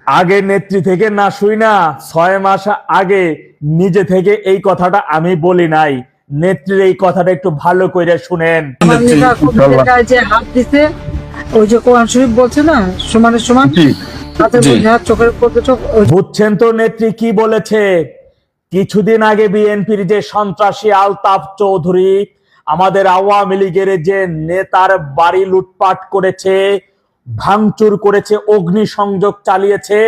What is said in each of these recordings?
আগে নেত্রী থেকে না শুই না 6 মাস আগে নিজে থেকে এই কথাটা আমি বলি নাই। নেত্রীর এই কথাটা একটু ভালো করে শুনেন। যে হাত দিছে, ওই যে কোরআন শরীফ বলছে না, সমানের সমান হাতের মধ্যে হাত, চোখের মধ্যে চোখ। বুঝছেন তো নেত্রী কি বলেছে? কিছুদিন আগে বিএনপির যে সন্ত্রাসী আলতাফ চৌধুরী আমাদের আওয়ামী লীগের যে নেতার বাড়ি লুটপাট করেছে, ভাঙচুর করেছে, অগ্নিসংযোগ চালিয়েছে,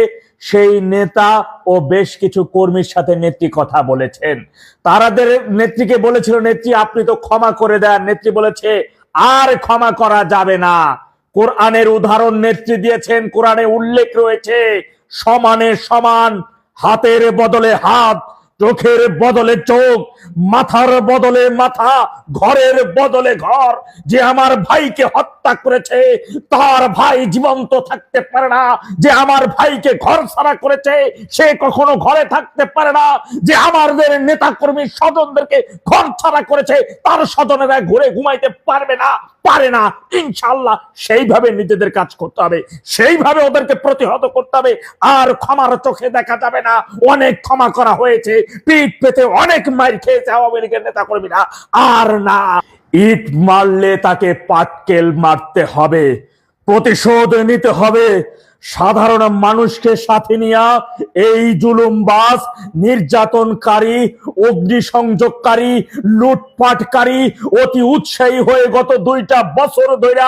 সেই নেতা ও বেশ কিছু কর্মীর সাথে নেত্রী কথা বলেছেন। তারাদের নেত্রীকে বলেছিল, নেত্রী আপনি তো ক্ষমা করে দেন। নেত্রী বলেছে আর ক্ষমা করা যাবে না। কোরআনের উদাহরণ নেত্রী দিয়েছেন, কোরআনে উল্লেখ রয়েছে সমানে সমান, হাতের বদলে হাত, চোখের বদলে চোখ, মাথার বদলে মাথা, ঘরের বদলে ঘর। যে আমার ভাইকে হত্যা করেছে তার ভাই জীবন্ত থাকতে পারে না। যে আমার ভাইকে ঘর ছাড়া করেছে সে কখনো ঘরে থাকতে পারে না। যে আমাদের নেতা কর্মী স্বজনদেরকে ঘর ছাড়া করেছে তার স্বজনেরা ঘুরে ঘুমাইতে পারবে না, পারে না। ইনশাআল্লাহ সেইভাবে নিজেদের কাজ করতে হবে, সেইভাবে ওদেরকে প্রতিহত করতে হবে। আর ক্ষমার চোখে দেখা যাবে না। অনেক ক্ষমা করা হয়েছে, পিঠ পেতে অনেক মার খেয়েছে আওয়ামী লীগের নেতা কর্মীরা। আর না, ইট মারলে তাকে পাটকেল মারতে হবে, প্রতিশোধ নিতে হবে। সাধারণ মানুষকে সাথে নিয়ে এই জুলুমবাজ, নির্যাতনকারী, অগ্নিসংযোগকারী, লুটপাটকারী অতি উৎসাহী হয়ে গত 2টা বছর ধরে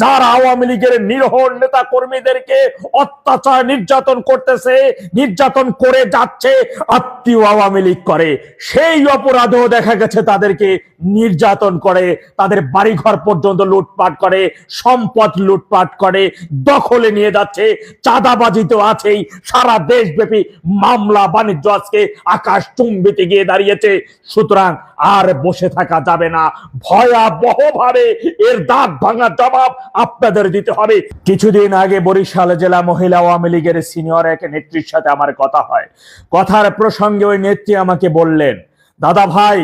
যারা আওয়ামী লীগের নিরীহ নেতা কর্মীদেরকে অত্যাচার নির্যাতন করতেছে, নির্যাতন করে যাচ্ছে, আত্মীয় আওয়ামী লীগ করে, সেই অপরাধও দেখা গেছে তাদেরকে নির্যাতন করে, তাদের বাড়িঘর পর্যন্ত লুটপাট করে, সম্পদ লুটপাট করে, দখলে নিয়ে যাচ্ছে। চাঁদাবাজি তো আছেই। সারা দেশব্যাপী মামলা বাণিজ্য আজকে আকাশ চুম্বিতে গিয়ে দাঁড়িয়েছে। সুতরাং আর বসে থাকা যাবে না, ভয়াবহভাবে এর দাঁত ভাঙা জবাব আপনাদের দিতে হবে। কিছুদিন আগে বরিশাল জেলা মহিলা আওয়ামী লীগের সিনিয়র এক নেত্রীর সাথে আমার কথা হয়। কথার প্রসঙ্গে ওই নেত্রী আমাকে বললেন, দাদা ভাই,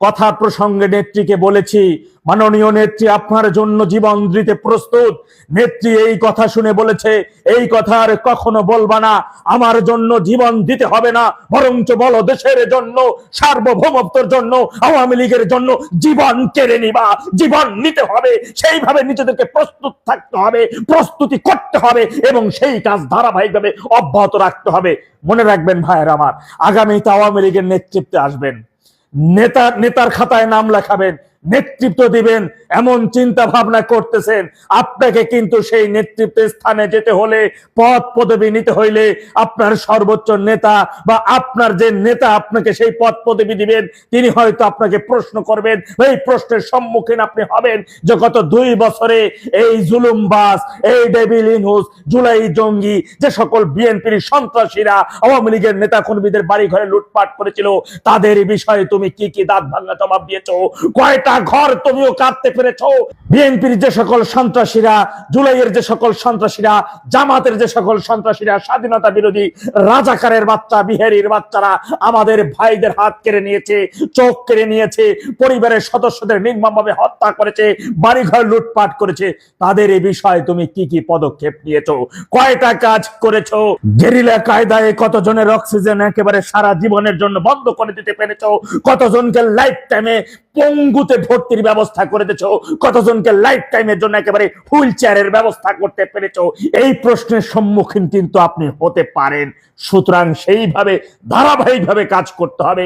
কথা প্রসঙ্গে নেত্রীকে বলেছি, মাননীয় নেত্রী আপনার জন্য জীবন দিতে প্রস্তুত। নেত্রী এই কথা শুনে বলেছে, এই কথা আর কখনো বলবা না, আমার জন্য জীবন দিতে হবে না, বরঞ্চ বলো দেশের জন্য, সার্বভৌমত্বের জন্য, আওয়ামী লীগের জন্য জীবন কেড়ে নিবা। জীবন নিতে হবে, সেইভাবে নিজেদেরকে প্রস্তুত থাকতে হবে, প্রস্তুতি করতে হবে এবং সেই কাজ ধারাবাহিকভাবে অব্যাহত রাখতে হবে। মনে রাখবেন ভাইয়ের আমার, আগামীতে আওয়ামী লীগের নেতৃত্বে আসবেন, নেতার খাতায় নাম লেখাবেন, নেতৃত্ব দিবেন, এমন চিন্তা ভাবনা করতেছেন, আপনাকে কিন্তু সেই নেতৃত্বের স্থানে যেতে হলে, পদ পদবি নিতে হইলে, আপনার সর্বোচ্চ নেতা বা আপনার যে নেতা আপনাকে সেই পদ পদবি দিবেন, তিনি হয়তো আপনাকে প্রশ্ন করবেন। এই প্রশ্নের সম্মুখীন আপনি হবেন যে গত 2 বছরে এই জুলুমবাজ, এই ডেভিল ইনহুস, জুলাই জঙ্গি, যে সকল বিএনপির সন্ত্রাসীরা আওয়ামী লীগের নেতা কর্মীদের বাড়ি ঘরে লুটপাট করেছিল, তাদের বিষয়ে তুমি কি কি দাঁত ভাঙা জবাব দিয়েছো? কয়টা ঘর তুমিও কাটতে পেরেছো? বিএনপির যে সকল সন্ত্রাসীরা, জুলাইয়ের যে সকল সন্ত্রাসীরা, জামাতের যে সকল সন্ত্রাসীরা, স্বাধীনতা বিরোধী রাজাকারের বাচ্চা, বিহারির বাচ্চারা আমাদের ভাইদের হাত কেড়ে নিয়েছে, চোখ কেড়ে নিয়েছে, পরিবারের সদস্যদের নির্মমভাবে হত্যা করেছে, বাড়িঘর লুটপাট করেছে, তাদের এই বিষয়ে তুমি কি কি পদক্ষেপ নিয়েছো? কয়টা কাজ করেছো? গেরিলা কায়দায় কতজনের অক্সিজেন একেবারে সারা জীবনের জন্য বন্ধ করে দিতে পেরেছো? কতজনকে লাইফ টাইমে পঙ্গুতে ভর্তির ব্যবস্থা করে দিয়েছো? কতজনকে লাইফ টাইমের জন্য একেবারে হুইল চেয়ারের ব্যবস্থা করতে পেরেছো? এই প্রশ্নের সম্মুখীন কিন্তু আপনি হতে পারেন। সুতরাং সেইভাবে ধারাবাহিকভাবে কাজ করতে হবে,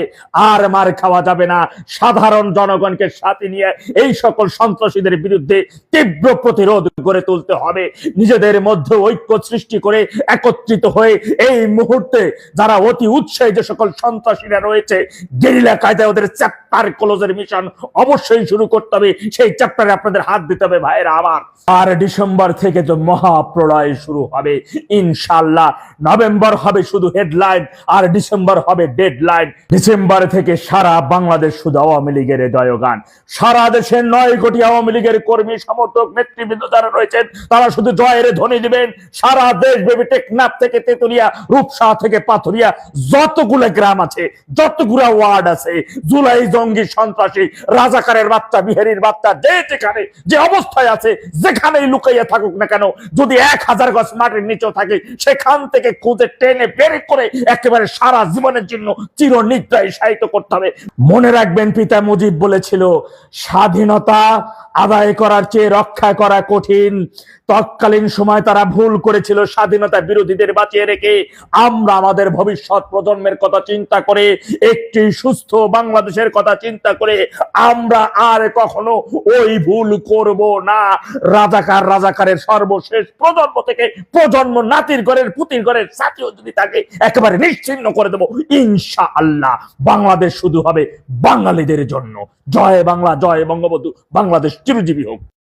আর মার খাওয়া যাবে না। সাধারণ জনগণকে সাথে নিয়ে এই সকল সন্ত্রাসীদের বিরুদ্ধে তীব্র প্রতিরোধ গড়ে তুলতে হবে। নিজেদের মধ্যে ঐক্য সৃষ্টি করে একত্রিত হয়ে এই মুহূর্তে যারা অতি উৎসাহী যে সকল সন্ত্রাসীরা রয়েছে, গেরিলা কায়দায় ওদের চ্যাপ্টার ক্লোজের মিশন অবশ্যই শুরু করতে হবে। সেই চ্যাপ্টারে আপনাদের হাত দিতে হবে ভাইয়েরা আমার। আর ডিসেম্বর থেকে যে মহাপ্রলয় শুরু হবে ইনশাআল্লাহ। নভেম্বর হবে শুধু হেডলাইন আর ডিসেম্বর হবে ডেডলাইন। ডিসেম্বর থেকে সারা বাংলাদেশ শুধু আওয়ামী লীগের জয়গান। সারা দেশে 9 কোটি আওয়ামী লীগের কর্মী সমর্থক নেতৃবৃন্দ যারা রয়েছেন তারা শুধু জয়ের ধ্বনি দিবেন। সারা দেশব্যাপী টেকনাফ থেকে তেতুলিয়া, রূপসা থেকে পাথুরিয়া, যতগুলো গ্রাম আছে, যতগুলো ওয়ার্ড আছে, জুলাই জঙ্গি সন্ত্রাসী রাজাকারের বাচ্চা বিহারীর বাচ্চা যে যেখানে যে অবস্থায় আছে যেখানেই লুকাইয়া থাকুক না কেন, যদি 1000 গজ মাটির নিচেও থাকে সেখান থেকে খুঁজে টেনে বের করে একেবারে সারা জীবনের জন্য চিরনিদ্রায় শায়িত করতে হবে। মনে রাখবেন পিতা মুজিব বলেছিল, স্বাধীনতা আদায় করার চেয়ে রক্ষা করা কঠিন। তৎকালীন সময় তারা ভুল করেছিল, স্বাধীনতা বিরোধীদের বাঁচিয়ে রেখে আমরা আমাদের ভবিষ্যৎ প্রজন্মের কথা চিন্তা করে, একটি সুস্থ বাংলাদেশের কথা চিন্তা করে আমরা আর কখনো ওই ভুল করব না। রাজাকারের সর্বশেষ প্রজন্ম থেকে প্রজন্ম নাতির ঘরের পুতির ঘরের সাথীও যদি থাকে একেবারে নিশ্চিহ্ন করে দেব ইনশাআল্লাহ। বাংলাদেশ শুধু হবে বাঙালিদের জন্য। জয় বাংলা, জয় বঙ্গবন্ধু, বাংলাদেশ চিরজীবী হোক।